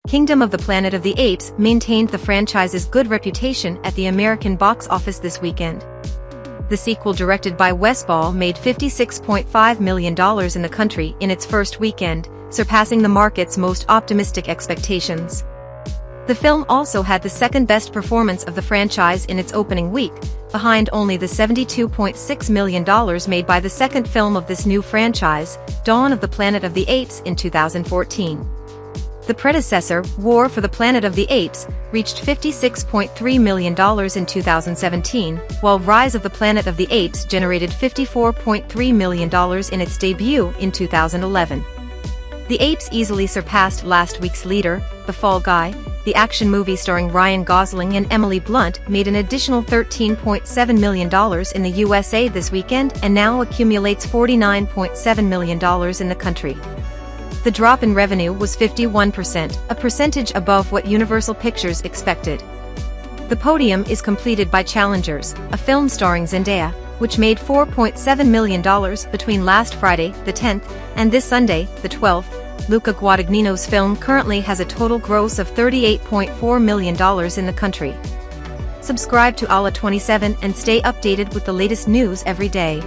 Kingdom of the Planet of the Apes maintained the franchise's good reputation at the American box office this weekend. The sequel, directed by Wes Ball, made $56.5 million in the country in its first weekend, surpassing the market's most optimistic expectations. The film also had the second-best performance of the franchise in its opening week, behind only the $72.6 million made by the second film of this new franchise, Dawn of the Planet of the Apes, in 2014. The predecessor, War for the Planet of the Apes, reached $56.3 million in 2017, while Rise of the Planet of the Apes generated $54.3 million in its debut in 2011. The Apes easily surpassed last week's leader, The Fall Guy. The action movie starring Ryan Gosling and Emily Blunt made an additional $13.7 million in the USA this weekend and now accumulates $49.7 million in the country. The drop in revenue was 51%, a percentage above what Universal Pictures expected. The podium is completed by Challengers, a film starring Zendaya, which made $4.7 million between last Friday, the 10th, and this Sunday, the 12th. Luca Guadagnino's film currently has a total gross of $38.4 million in the country. Subscribe to Ala27 and stay updated with the latest news every day.